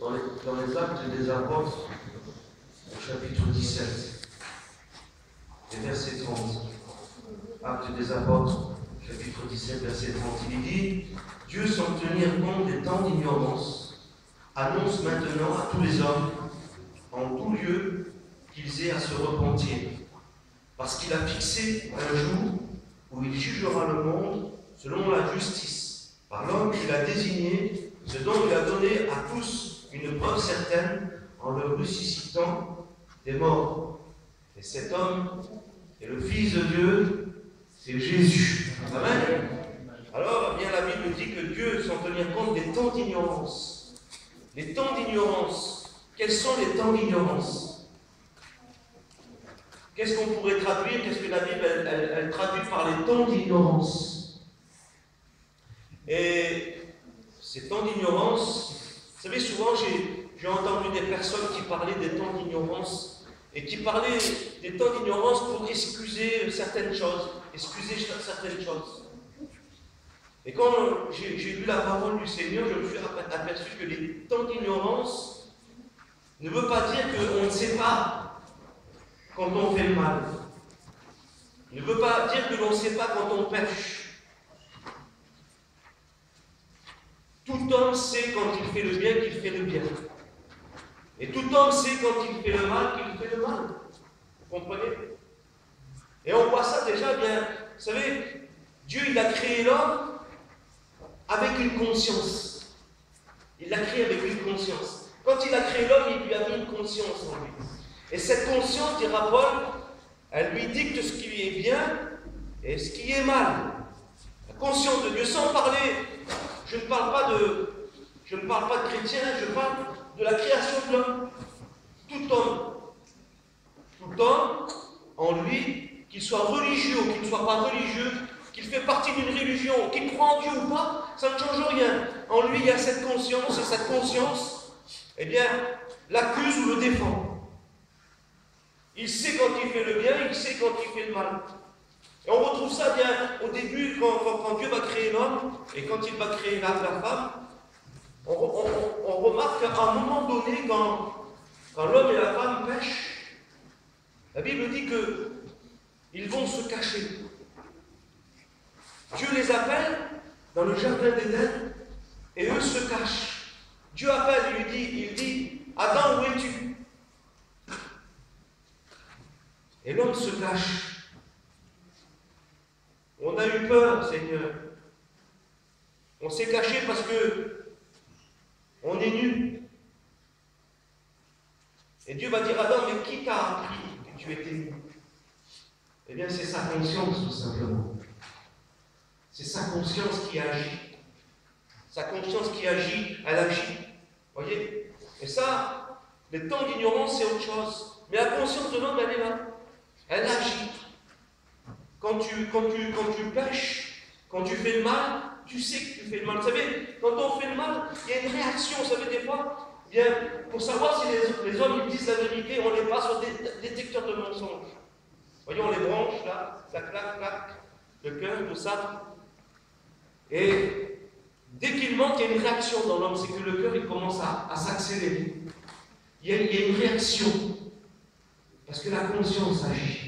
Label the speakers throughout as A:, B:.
A: dans les Actes des Apôtres, au chapitre 17, et verset 30. Actes des Apôtres, chapitre 17, verset 30. Il dit: Dieu, sans tenir compte des temps d'ignorance, annonce maintenant à tous les hommes, en tout lieu, qu'ils aient à se repentir, parce qu'il a fixé un jour où il jugera le monde selon la justice, par l'homme qu'il a désigné, ce dont il a donné à tous une preuve certaine en le ressuscitant des morts. Et cet homme est le Fils de Dieu, c'est Jésus. Amen. Alors, bien, la Bible dit que Dieu, sans tenir compte des temps d'ignorance, les temps d'ignorance, quels sont les temps d'ignorance? Qu'est-ce qu'on pourrait traduire? Qu'est-ce que la Bible elle traduit par les temps d'ignorance? Et ces temps d'ignorance, vous savez, souvent j'ai entendu des personnes qui parlaient des temps d'ignorance et qui parlaient des temps d'ignorance pour excuser certaines choses, Et quand j'ai lu la parole du Seigneur, je me suis aperçu que les temps d'ignorance ne veut pas dire qu'on ne sait pas quand on fait le mal. Ne veut pas dire que l'on ne sait pas quand on pêche. Tout homme sait quand il fait le bien qu'il fait le bien. Et tout homme sait quand il fait le mal qu'il fait le mal. Vous comprenez? Et on voit ça déjà bien. Vous savez, Dieu il a créé l'homme avec une conscience. Il l'a créé avec une conscience. Quand il a créé l'homme, il lui a mis une conscience en lui. Et cette conscience, dira Paul, elle lui dicte ce qui lui est bien et ce qui est mal. La conscience de Dieu, sans parler, je ne parle pas de chrétiens, je parle de la création de l'homme. Tout homme en lui, qu'il soit religieux ou qu'il ne soit pas religieux, qu'il fait partie d'une religion, qu'il croit en Dieu ou pas, ça ne change rien. En lui, il y a cette conscience, et cette conscience, eh bien, l'accuse ou le défend. Il sait quand il fait le bien, il sait quand il fait le mal. Et on retrouve ça bien au début, quand Dieu va créer l'homme, et quand il va créer la femme, on remarque qu'à un moment donné, quand l'homme et la femme pêchent, la Bible dit qu'ils vont se cacher. Dieu les appelle dans le jardin d'Éden, et eux se cachent. Dieu appelle, il dit, Adam, où es-tu? Et l'homme se cache. On a eu peur, Seigneur. On s'est caché parce que on est nu. Et Dieu va dire à Adam, mais qui t'a appris que tu étais nu? Eh bien, c'est sa conscience, tout simplement. C'est sa conscience qui agit. Sa conscience qui agit, elle agit. Voyez? Et ça, le temps d'ignorance, c'est autre chose. Mais la conscience de l'homme, elle est là. Elle agit. Quand tu pêches, quand tu fais le mal, tu sais que tu fais le mal. Vous savez, quand on fait le mal, il y a une réaction. Vous savez, des fois, bien, pour savoir si les hommes ils disent la vérité, on les passe sur des détecteurs de mensonges. Voyez, on les branche là, ça claque, le cœur, tout ça. Et dès qu'il manque, il y a une réaction dans l'homme, c'est que le cœur il commence à s'accélérer. Il y a une réaction. Parce que la conscience agit.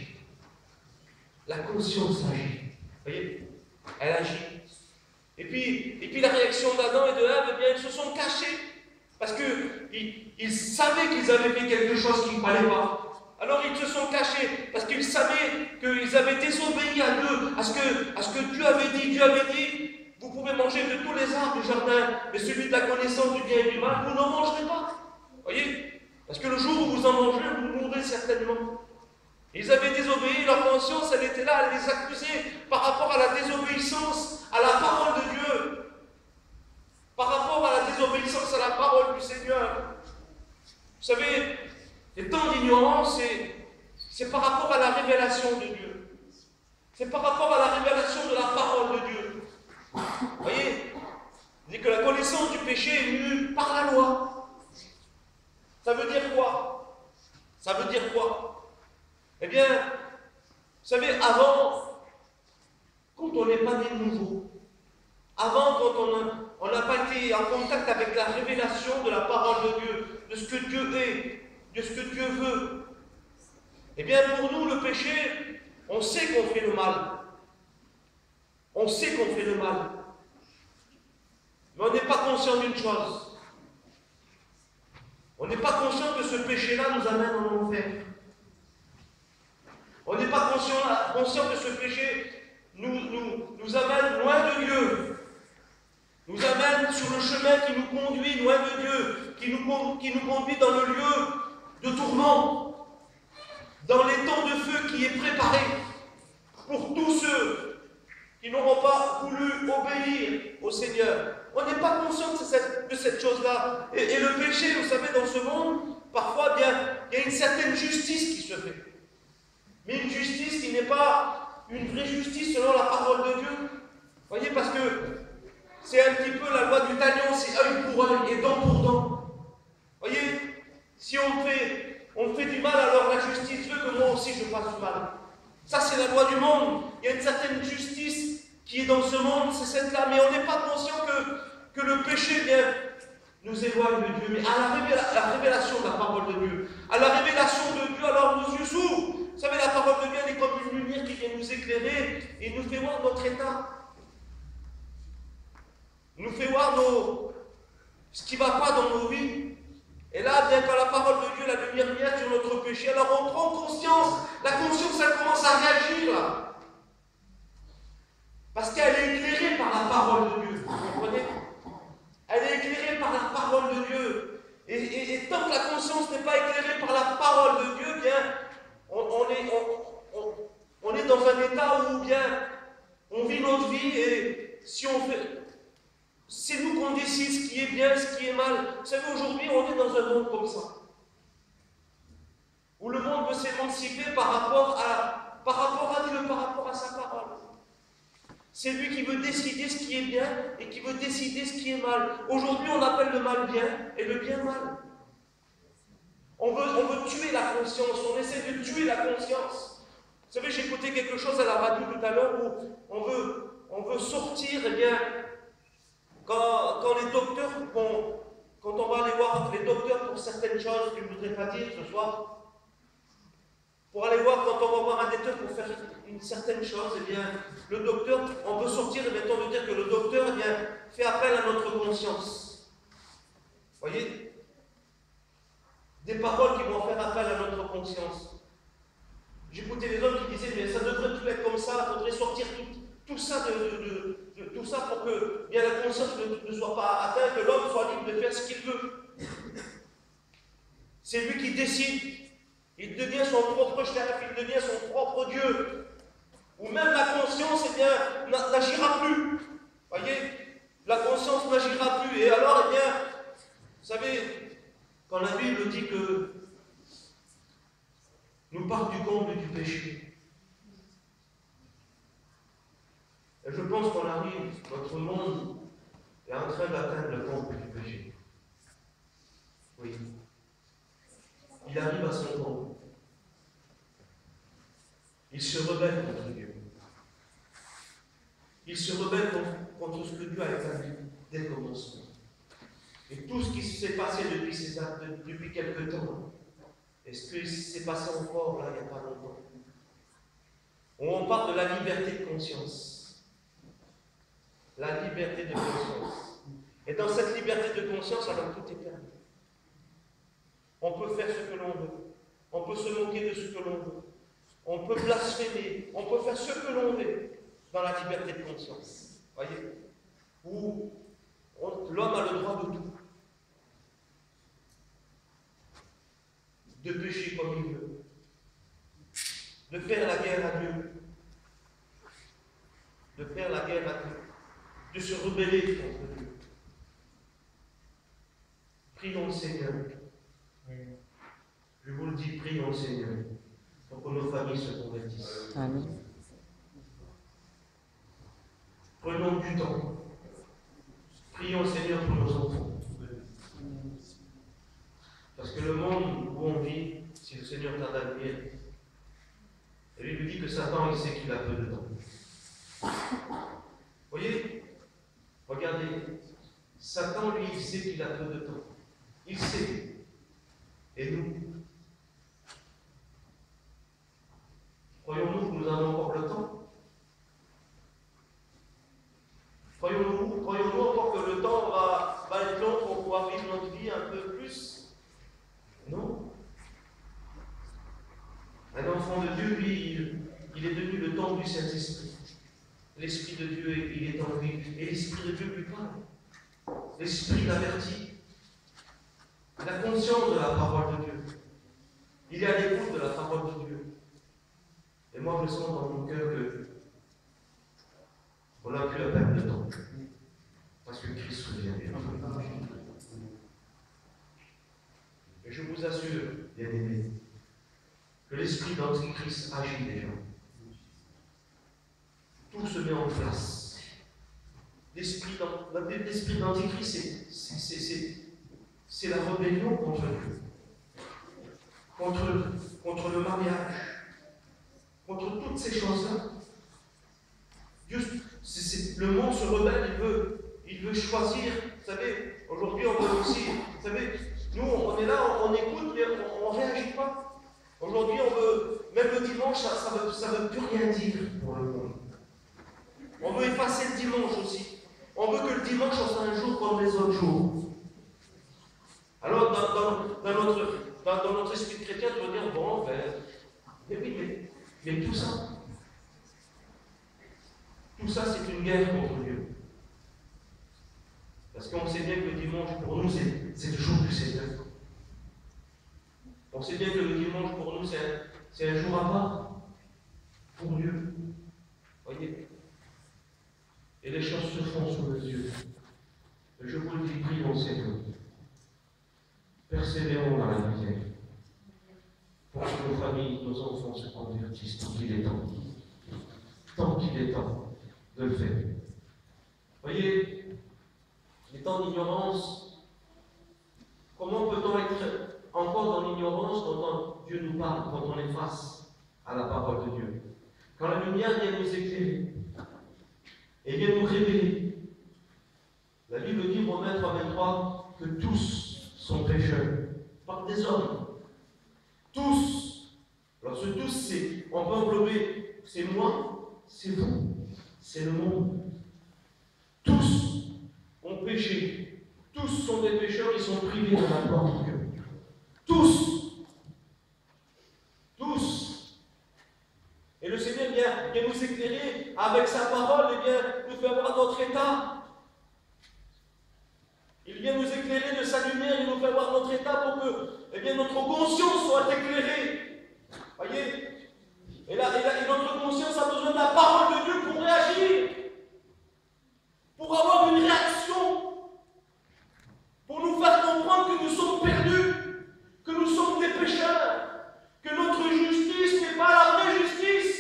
A: La conscience agit. Vous voyez? Elle agit. Et puis la réaction d'Adam et de Ève, eh bien, ils se sont cachés. Parce qu'ils savaient qu'ils avaient fait quelque chose qu'il ne fallait pas. Alors ils se sont cachés. Parce qu'ils savaient qu'ils avaient désobéi à Dieu. À ce que Dieu avait dit. Dieu avait dit, vous pouvez manger de tous les arbres du jardin, mais celui de la connaissance du bien et du mal, vous n'en mangerez pas. Vous voyez? Parce que le jour où vous en mangerez, vous mourrez certainement. Ils avaient désobéi, leur conscience, elle était là, elle les accusait par rapport à la désobéissance à la parole de Dieu. Par rapport à la désobéissance à la parole du Seigneur. Vous savez, les temps d'ignorance, c'est par rapport à la révélation de Dieu. C'est par rapport à la révélation de la parole de Dieu. Vous voyez? Il dit que la connaissance du péché est venue par la loi. Ça veut dire quoi? Ça veut dire quoi? Eh bien, vous savez, avant, quand on n'est pas né de nouveau, avant, quand on n'a pas été en contact avec la révélation de la parole de Dieu, de ce que Dieu veut. Eh bien, pour nous, le péché, on sait qu'on fait le mal. On sait qu'on fait le mal. Mais on n'est pas conscient d'une chose. On n'est pas conscient que ce péché-là nous amène en enfer. On n'est pas conscient que ce péché nous amène loin de Dieu. Nous amène sur le chemin qui nous conduit loin de Dieu, qui nous conduit dans le lieu de tourment, dans l'étang de feu qui est préparé pour tous ceux qui n'auront pas voulu obéir au Seigneur. On n'est pas conscient de cette chose-là. Et le péché, vous savez, dans ce monde, parfois, bien, il y a une certaine justice qui se fait. Mais une justice qui n'est pas une vraie justice selon la parole de Dieu. Vous voyez, parce que c'est un petit peu la loi du talion, c'est œil pour œil et dent pour dent. Vous voyez, si on fait du mal, alors la justice veut que moi aussi je fasse du mal. Ça, c'est la loi du monde. Il y a une certaine justice qui est dans ce monde, c'est celle-là. Mais on n'est pas conscient que le péché vient nous éloigne de Dieu. Mais à la révélation de la parole de Dieu, à la révélation de Dieu, alors nos yeux s'ouvrent. Vous savez, la parole de Dieu, elle est comme une lumière qui vient nous éclairer et nous fait voir notre état. Nous fait voir ce qui ne va pas dans nos vies. Et là, bien quand la parole de Dieu, la lumière vient sur notre péché, alors on prend conscience. La conscience, elle commence à réagir là. Parce qu'elle est éclairée par la parole de Dieu. Vous comprenez? Elle est éclairée par la parole de Dieu. Et tant que la conscience n'est pas éclairée par la parole de Dieu, bien, on est dans un état où bien on vit notre vie et si on fait. C'est nous qu'on décide ce qui est bien, ce qui est mal. Vous savez, aujourd'hui, on est dans un monde comme ça. Où le monde veut s'émanciper par rapport à Dieu, par rapport à sa parole. C'est lui qui veut décider ce qui est bien et qui veut décider ce qui est mal. Aujourd'hui, on appelle le mal bien et le bien mal. On veut tuer la conscience, on essaie de tuer la conscience. Vous savez, j'ai écouté quelque chose à la radio tout à l'heure où on veut sortir, eh bien, quand les docteurs quand on va aller voir les docteurs pour certaines choses que je ne voudrais pas dire ce soir, pour aller voir quand on va voir un docteur pour faire une certaine chose, eh bien, le docteur, on veut sortir, et maintenant on veut dire que le docteur, eh bien, fait appel à notre conscience. Vous voyez? Des paroles qui vont faire appel à notre conscience. J'écoutais les hommes qui disaient, mais ça devrait plus être comme ça, il faudrait sortir tout ça tout ça pour que bien, la conscience ne soit pas atteinte, que l'homme soit libre de faire ce qu'il veut. C'est lui qui décide. Il devient son propre chef, il devient son propre Dieu. Ou même la conscience, eh bien, n'agira plus. Vous voyez, la conscience n'agira plus. Et alors, eh bien, vous savez, quand la Bible dit que nous parle du comble du péché, et je pense qu'on arrive, notre monde est en train d'atteindre le comble du péché. Oui. Il arrive à son comble. Il se rebelle contre Dieu. Il se rebelle contre ce que Dieu a établi dès le commencement. Et tout ce qui s'est passé depuis quelque temps, et ce qui s'est passé encore là, il n'y a pas longtemps, où on parle de la liberté de conscience. La liberté de conscience. Et dans cette liberté de conscience, alors tout est permis. On peut faire ce que l'on veut. On peut se moquer de ce que l'on veut. On peut blasphémer. On peut faire ce que l'on veut dans la liberté de conscience. Voyez? Où l'homme a le droit de tout. De pécher comme il veut. De faire la guerre à Dieu. De faire la guerre à Dieu. De se rebeller contre Dieu. Prions le Seigneur. Je vous le dis, prions le Seigneur pour que nos familles se convertissent.
B: Amen.
A: Prenons du temps. Prions le Seigneur pour nos enfants. Parce que le monde où on vit, si le Seigneur tarde à venir, et lui dit que Satan, il sait qu'il a peu de temps. Vous voyez? Regardez. Satan, lui, il sait qu'il a peu de temps. Il sait. Et nous, l'Esprit de Dieu, il est en lui. Et l'Esprit de Dieu lui parle. L'Esprit l'avertit. Il a conscience de la parole de Dieu. Il est à l'écoute de la parole de Dieu. Et moi, je sens dans mon cœur que on n'a plus à perdre de temps. Parce que Christ revient bientôt. Et je vous assure, bien-aimés, que l'esprit d'Antichrist agit déjà. Tout se met en place. L'esprit d'Antichrist, c'est la rébellion contre Dieu, contre le mariage, contre toutes ces choses-là. Le monde se rebelle, il veut choisir. Vous savez, aujourd'hui on veut aussi, vous savez, nous on est là, on écoute, mais on ne réagit pas. Aujourd'hui on veut, même le dimanche, ça veut plus rien dire pour le monde. On veut effacer le dimanche aussi. On veut que le dimanche soit un jour comme les autres jours. Alors dans notre esprit chrétien, tu vas dire, bon, mais oui, mais tout ça, c'est une guerre contre Dieu. Parce qu'on sait bien que le dimanche, pour nous, c'est le jour du Seigneur. On sait bien que le dimanche, pour nous, c'est un jour à part pour Dieu. Voyez? Et les choses se font sous nos yeux. Et je vous le dis, prions Seigneur. Persévérons dans la prière. Pour que nos familles, nos enfants se convertissent tant qu'il est temps. Tant qu'il est temps de le faire. Voyez, étant d'ignorance, comment peut-on être encore dans l'ignorance quand Dieu nous parle, quand on est face à la parole de Dieu? Quand la lumière vient nous éclairer et vient nous révéler. La Bible dit, Romains 3:23, que tous sont pécheurs, par des hommes. Tous. Alors ce tous, on peut englober, c'est moi, c'est vous, c'est le monde. Tous ont péché. Tous sont des pécheurs, ils sont privés de la gloire de Dieu. Tous. Tous. Et le Seigneur vient nous éclairer avec sa parole et vient nous faire voir notre état. Il vient nous éclairer de sa lumière et nous faire voir notre état pour que notre conscience soit éclairée. Voyez? Et notre conscience a besoin de la parole de Dieu pour réagir, pour avoir une réaction, pour nous faire comprendre que nous sommes perdus, que nous sommes des pécheurs, que notre justice n'est pas la vraie justice,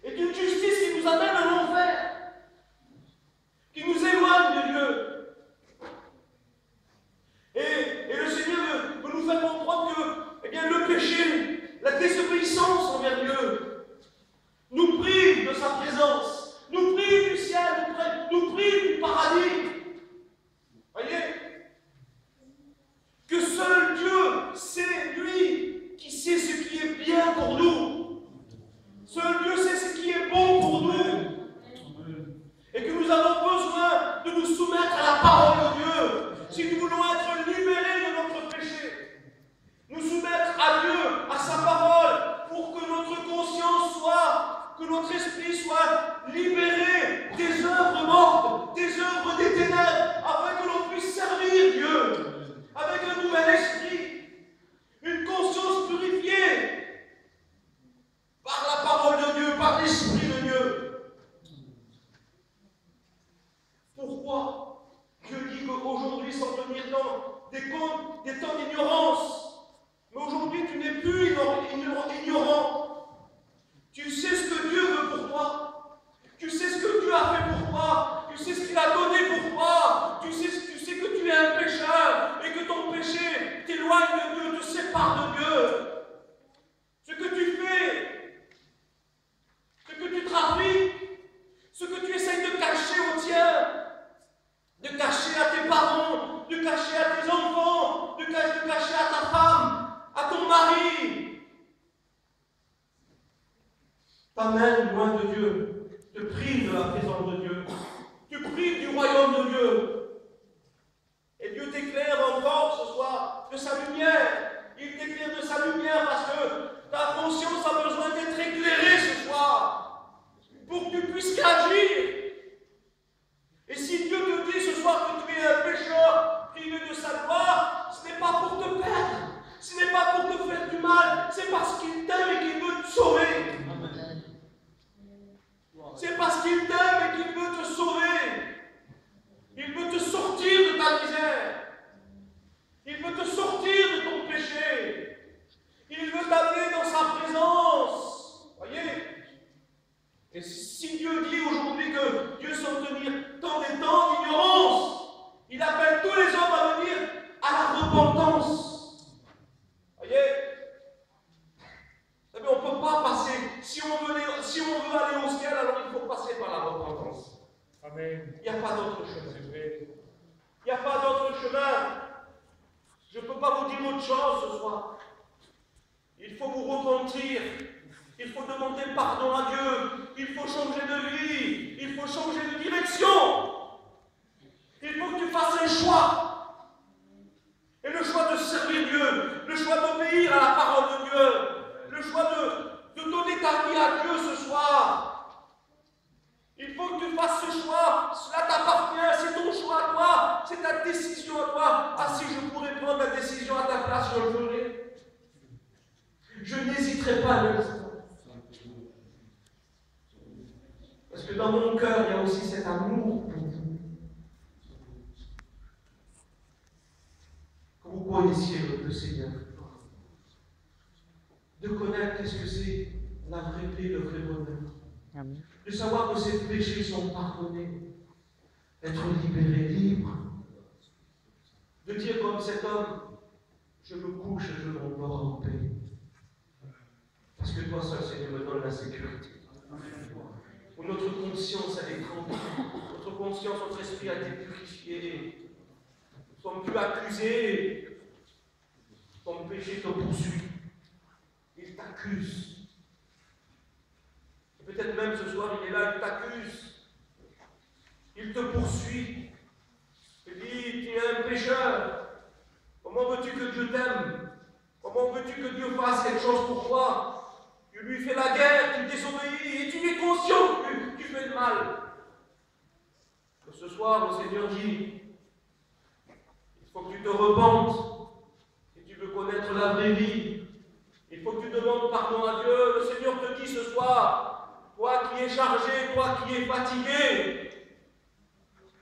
A: est une justice qui nous amène à l'enfer, qui nous éloigne de Dieu. Et le Seigneur veut nous faire comprendre que le péché, la désobéissance envers Dieu, nous prive de sa présence, nous prive du ciel, nous prive du paradis. Voyez? Que seul Dieu, c'est lui qui sait ce qui est bien pour nous. Seul Dieu sait ce qui est bon pour nous. Et que nous avons besoin de nous soumettre à la parole de Dieu. Si nous voulons être libérés de notre péché, nous soumettre à Dieu, à sa parole, pour que notre conscience soit, que notre esprit soit libéré des œuvres mortes, des œuvres des ténèbres, afin que l'on puisse servir Dieu avec un nouvel esprit, une conscience purifiée par la parole de Dieu, par l'Esprit de Dieu. Pourquoi Dieu dit qu'aujourd'hui, sans tenir compte des temps d'ignorance, mais aujourd'hui tu n'es plus ignorant. Tu sais ce que Dieu veut pour toi. Tu sais ce que Dieu a fait pour toi. Tu sais ce qu'il a donné pour toi. Tu sais que tu es un pécheur et que ton péché t'éloigne de Dieu, te sépare de Dieu. Ce que tu fais, ce que tu trafiques, ce que tu essayes de cacher aux tiens, de cacher à tes parents, de cacher à tes enfants, de cacher à ta femme, à ton mari, t'amène loin de Dieu, te prive de la présence de Dieu, te prive du royaume de Dieu. Et Dieu t'éclaire encore ce soir de sa lumière. Il t'éclaire de sa lumière parce que ta conscience a besoin d'être éclairée ce soir pour que tu puisses réagir. chemin. Je ne peux pas vous dire autre chose ce soir. Il faut vous repentir. Il faut demander pardon à Dieu. Il faut changer de vie. Il faut changer de direction. Il faut que tu fasses un choix. Et le choix de servir Dieu. Le choix d'obéir à la parole de Dieu. Le choix de donner ta vie à Dieu ce soir. Il faut que tu fasses ce choix. Cela t'appartient. C'est ton choix à toi. C'est ta décision à toi. Ah, si je pourrais prendre la décision à ta place, je le ferais. Je n'hésiterai pas à le faire. Parce que dans mon cœur, il y a aussi cet amour pour vous. Que vous connaissiez le Seigneur. De connaître qu'est-ce que c'est la vraie paix, le vrai bonheur. Amen. De savoir que ces péchés sont pardonnés. D'être libéré, libre. De dire comme cet homme, je me couche et je m'endors en paix. Parce que toi seul, Seigneur, me donne la sécurité. Où notre conscience, elle est tranquille. Notre conscience, notre esprit a été purifié. Nous ne sommes plus accusés. Ton péché te poursuit. Il t'accuse. Peut-être même ce soir, il est là, il t'accuse. Il te poursuit. Il dit, tu es un pécheur. Comment veux-tu que Dieu t'aime? Comment veux-tu que Dieu fasse quelque chose pour toi? Tu lui fais la guerre, tu désobéis et tu es conscient que tu fais le mal. Que ce soir, le Seigneur dit, il faut que tu te repentes si tu veux connaître la vraie vie. Il faut que tu demandes pardon à Dieu. Le Seigneur te dit ce soir, toi qui es chargé, toi qui es fatigué,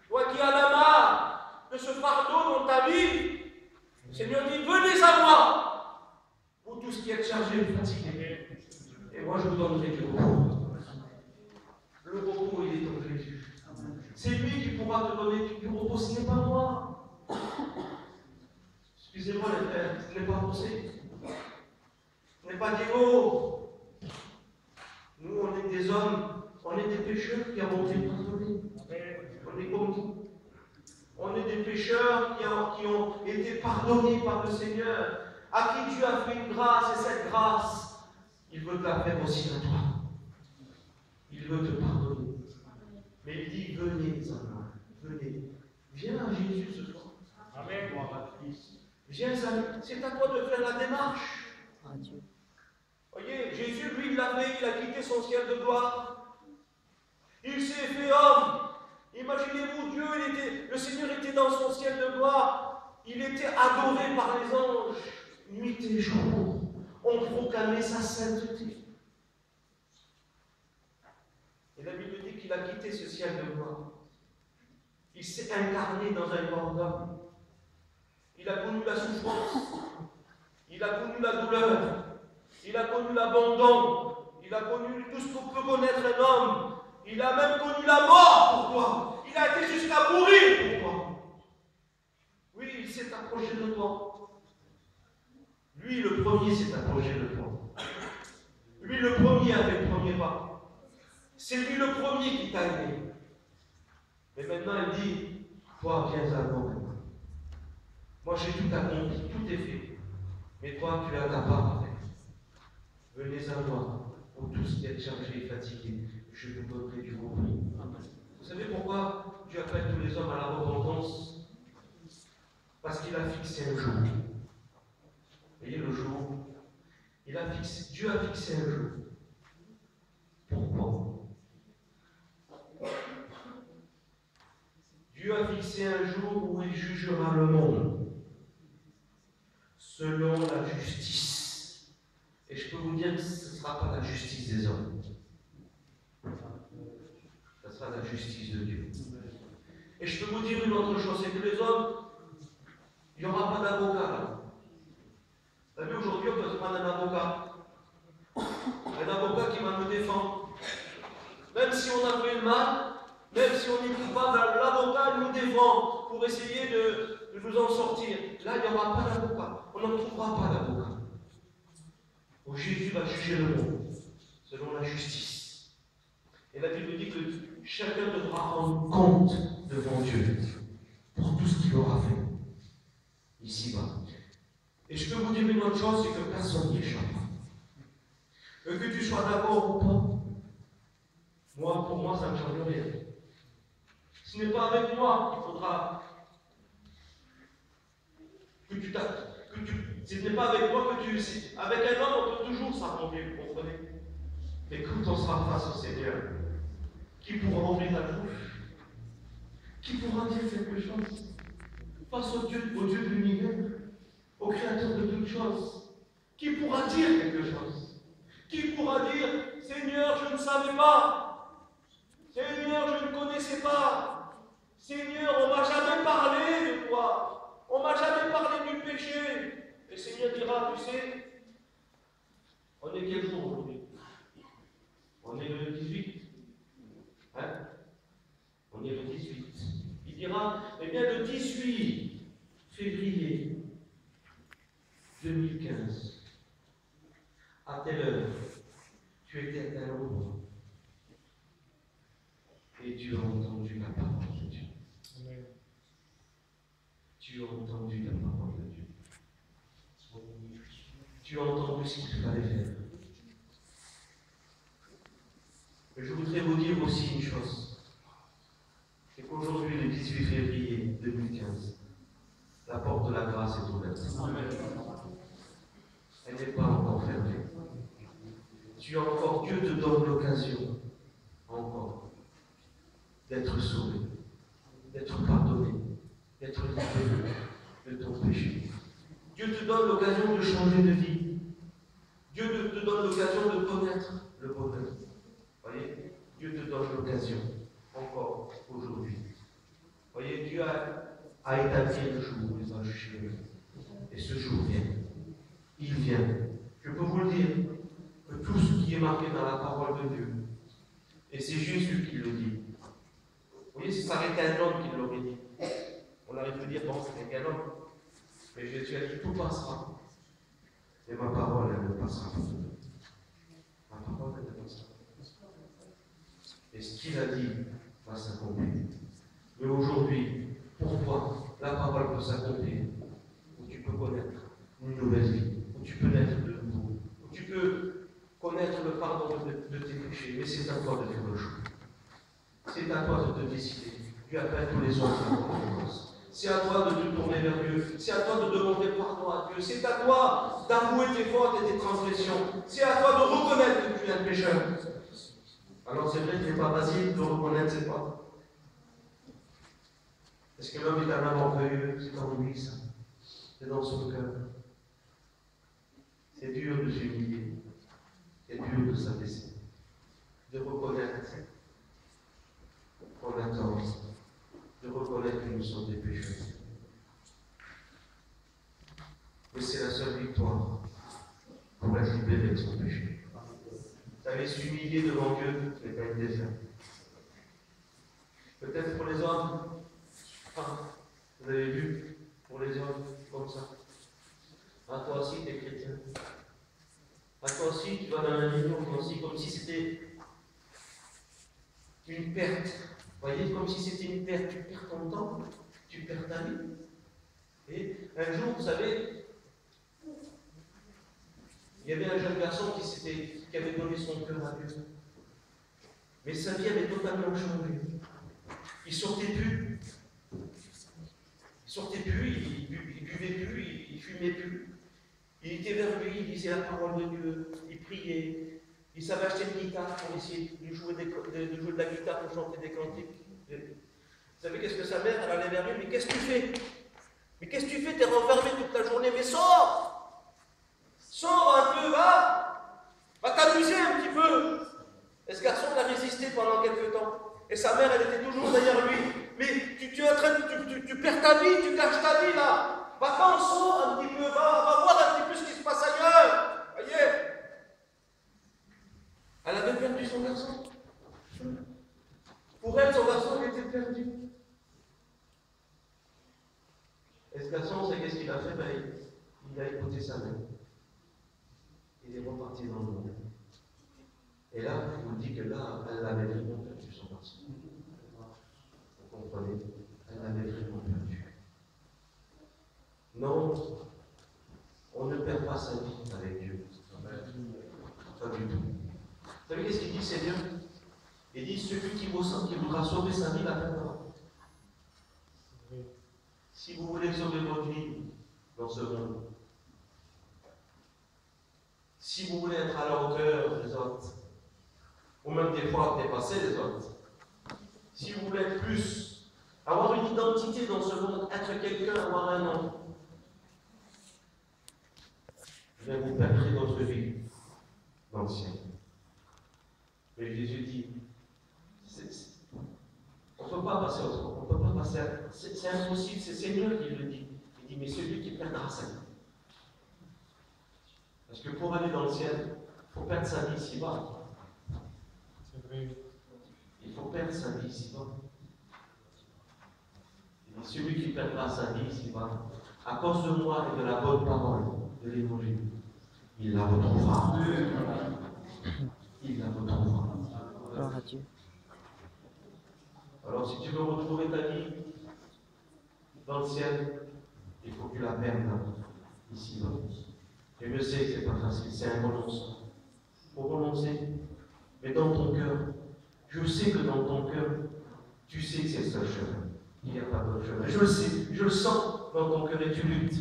A: toi qui as la marre de ce fardeau dans ta vie, le Seigneur dit, venez à moi, vous tous qui êtes chargés et fatigués. Et moi, je vous donnerai du repos. Le repos, il est en Jésus. C'est lui qui pourra te donner du repos, ce n'est pas moi. Excusez-moi les frères, ce n'est pas pensé. Ce n'est pas Diego. Nous, on est des hommes, on est des pécheurs qui avons été pardonnés. On est comme vous. On est des pécheurs qui ont été pardonnés par le Seigneur, à qui Dieu a fait une grâce, et cette grâce, il veut te la faire aussi à toi. Il veut te pardonner. Mais il dit, venez à moi. Venez. Viens à Jésus ce soir. Amen. Viens à lui. C'est à toi de faire la démarche. Voyez, Jésus, lui, il l'a fait. Il a quitté son ciel de gloire. Il s'est fait homme. Imaginez-vous, le Seigneur était dans son ciel de gloire. Il était adoré par les anges, nuit et jour. On proclamait sa sainteté. Et la Bible dit qu'il a quitté ce ciel de gloire. Il s'est incarné dans un corps d'homme. Il a connu la souffrance. Il a connu la douleur. Il a connu l'abandon. Il a connu tout ce que peut connaître un homme. Il a même connu la mort pour toi. Il a été jusqu'à mourir pour toi. Oui, il s'est approché de toi. Lui, le premier, s'est approché de toi. Lui, le premier, a fait le premier pas. C'est lui le premier qui t'a aimé. Mais maintenant, il dit, toi, viens à moi maintenant. Moi, j'ai tout accompli, tout est fait. Mais toi, tu as ta part à faire. Venez à moi, pour tous qui êtes chargés et fatigués. Je vous donnerai du repos. Vous savez pourquoi Dieu appelle tous les hommes à la repentance? Parce qu'il a fixé un jour. Vous voyez le jour, Dieu a fixé un jour. Pourquoi? Dieu a fixé un jour où il jugera le monde selon la justice. Et je peux vous dire que ce ne sera pas la justice des hommes. Ce sera la justice de Dieu. Et je peux vous dire une autre chose, c'est que les hommes, il n'y aura pas d'avocat là. Vous savez, aujourd'hui, on peut se prendre un avocat. Un avocat qui va nous défendre. Même si on a fait le mal, même si on est coupable, l'avocat nous défend pour essayer de nous en sortir. Là, il n'y aura pas d'avocat. On n'en trouvera pas d'avocat. Où Jésus va juger le monde selon la justice. Et la Bible dit que chacun devra rendre compte devant Dieu pour tout ce qu'il aura fait. ici-bas. Et je peux vous dire une autre chose, c'est que personne n'y échappe. Que tu sois d'accord ou pas, pour moi, ça ne change rien. Ce n'est pas avec moi qu'il faudra ce n'est pas avec moi que tu... Avec un homme, on peut toujours s'arranger, vous comprenez? Mais quand on sera face au Seigneur, qui pourra ouvrir la bouche? Qui pourra dire quelque chose? Face au Dieu de l'univers, au Créateur de toutes choses. Qui pourra dire quelque chose? Qui pourra dire, Seigneur, je ne savais pas. Seigneur, je ne connaissais pas. Seigneur, on ne m'a jamais parlé de toi. On ne m'a jamais parlé du péché. Et le Seigneur dira, tu sais, on est quel jour aujourd'hui? On est le 18. Hein? On est le 18. Il dira, eh bien le 18 février 2015, à telle heure, tu étais à tel endroit et tu as entendu la parole de Dieu. Amen. Tu as entendu la parole de Dieu. Tu as entendu ce qu'il fallait faire. Je voudrais vous dire aussi une chose. C'est qu'aujourd'hui, le 18 février 2015, la porte de la grâce est ouverte. Amen. Elle n'est pas encore fermée. Tu as encore, Dieu te donne l'occasion, encore, d'être sauvé, d'être pardonné, d'être libéré de ton péché. Dieu te donne l'occasion de changer de vie. Dieu te donne l'occasion de connaître le bonheur. Voyez, Dieu te donne l'occasion, encore aujourd'hui. Voyez, Dieu a établi le jour où il va juger le monde. Et ce jour vient. Il vient. Je peux vous le dire, que tout ce qui est marqué dans la parole de Dieu, et c'est Jésus qui le dit. Vous voyez, si ça arrêtait un homme qui l'aurait dit, on aurait pu dire, bon, c'est qu'un homme. Mais Jésus a dit, tout passera. Et ma parole, elle ne passera pas. Ma parole, elle ne passera pas. Et ce qu'il a dit va s'accomplir. Mais aujourd'hui, pour toi, la parole peut s'accomplir. Où tu peux connaître une nouvelle vie. Où tu peux naître de nouveau. Où tu peux connaître le pardon de tes péchés. Mais c'est à toi de faire le choix. C'est à toi de te décider. Dieu appelle tous les autres à la. C'est à toi de te tourner vers Dieu. C'est à toi de demander pardon à Dieu. C'est à toi d'avouer tes fautes et tes transgressions. C'est à toi de reconnaître que tu es un pécheur. Alors c'est vrai qu'il n'est pas facile de reconnaître ses fautes. Est-ce que l'homme est un homme orgueilleux? C'est en lui ça. C'est dans son cœur. C'est dur de s'humilier. C'est dur de s'abaisser. De reconnaître qu'on a tort. De reconnaître que nous sommes des pécheurs. Mais c'est la seule victoire pour être libéré de son péché. Vous savez, s'humilier devant Dieu, ce n'est pas une défaite. Peut-être pour les hommes, vous avez vu, pour les hommes, comme ça. Ah, toi aussi, tu es chrétien. Ah, toi aussi, tu vas dans la religion, toi aussi, comme si c'était une perte. Vous voyez, comme si c'était une perte. Tu perds ton temps, tu perds ta vie. Et un jour, vous savez, il y avait un jeune garçon qui avait donné son cœur à Dieu. Mais sa vie avait totalement changé. Il sortait plus. Il sortait plus, il buvait plus, il fumait plus. Il était vers lui, il disait la parole de Dieu, il priait. Il savait acheter une guitare pour essayer de jouer de la guitare pour chanter des cantiques. Vous savez qu'est-ce que sa mère, elle allait vers lui, mais qu'est-ce que tu fais? Mais qu'est-ce que tu fais? T'es renfermé toute la journée, mais sors! Sors un peu, va t'amuser un petit peu. Et ce garçon a résisté pendant quelques temps. Et sa mère, elle était toujours derrière lui. Mais tu es en train tu perds ta vie, tu gâches ta vie là. Va-t'en, sors un petit peu, va voir un petit peu ce qui se passe ailleurs. Voyez? Elle avait perdu son garçon. Pour elle, son garçon était perdu. Et ce garçon, c'est qu'est-ce qu'il a fait? Il a écouté sa mère. Il est reparti dans le monde. Et là, je vous dis que là, elle l'avait vraiment perdu, son garçon. Vous comprenez? Elle l'avait vraiment perdu. Non, on ne perd pas sa vie avec Dieu. Pas du tout. Vous savez qu'est-ce qu'il dit, Seigneur? Il dit, celui qui voudra sauver sa vie la perdra. Si vous voulez sauver votre vie dans ce monde, si vous voulez être à la hauteur des autres, ou même des fois dépasser les autres, si vous voulez être plus, avoir une identité dans ce monde, être quelqu'un, avoir un nom, bien vous perdrez votre vie dans le ciel. Mais Jésus dit, on ne peut pas passer autrement, on ne peut pas passer, c'est impossible, c'est Seigneur qui le dit. Il dit, mais celui qui perdra sa vie. Parce que pour aller dans le ciel, il faut perdre sa vie ici-bas. C'est vrai. Il faut perdre sa vie ici-bas. Et celui qui perdra sa vie ici-bas, à cause de moi et de la bonne parole de l'Évangile, il la retrouvera. Il la retrouvera.
B: Gloire à Dieu.
A: Alors si tu veux retrouver ta vie dans le ciel, il faut que tu la perdes ici-bas. Et je sais que ce n'est pas facile, c'est un renoncement. Il faut renoncer. Mais dans ton cœur, je sais que dans ton cœur, tu sais que c'est le seul chemin. Il n'y a pas d'autre chemin. Je le sais, je le sens dans ton cœur et tu luttes.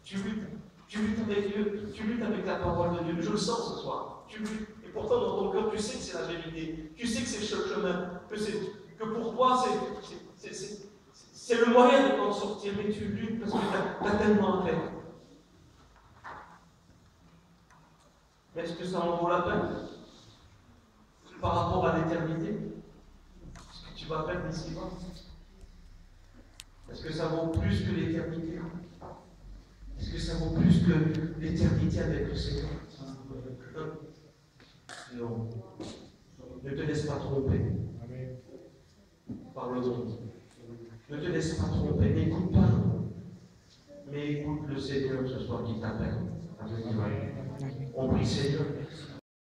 A: Tu luttes avec Dieu, tu luttes avec la parole de Dieu. Je le sens ce soir. Tu luttes. Et pourtant, dans ton cœur, tu sais que c'est la vérité. Tu sais que c'est le seul chemin. Que pour toi, c'est le moyen de t'en sortir. Mais tu luttes parce que tu as tellement à faire. Mais est-ce que ça en vaut la peine? Par rapport à l'éternité? Ce que tu vas perdre ici-bas? Est-ce que ça vaut plus que l'éternité? Est-ce que ça vaut plus que l'éternité avec le Seigneur? Non. Ne te laisse pas tromper par le monde. Ne te laisse pas tromper. N'écoute pas. Mais écoute le Seigneur ce soir qui t'appelle à venir. On prie, Seigneur,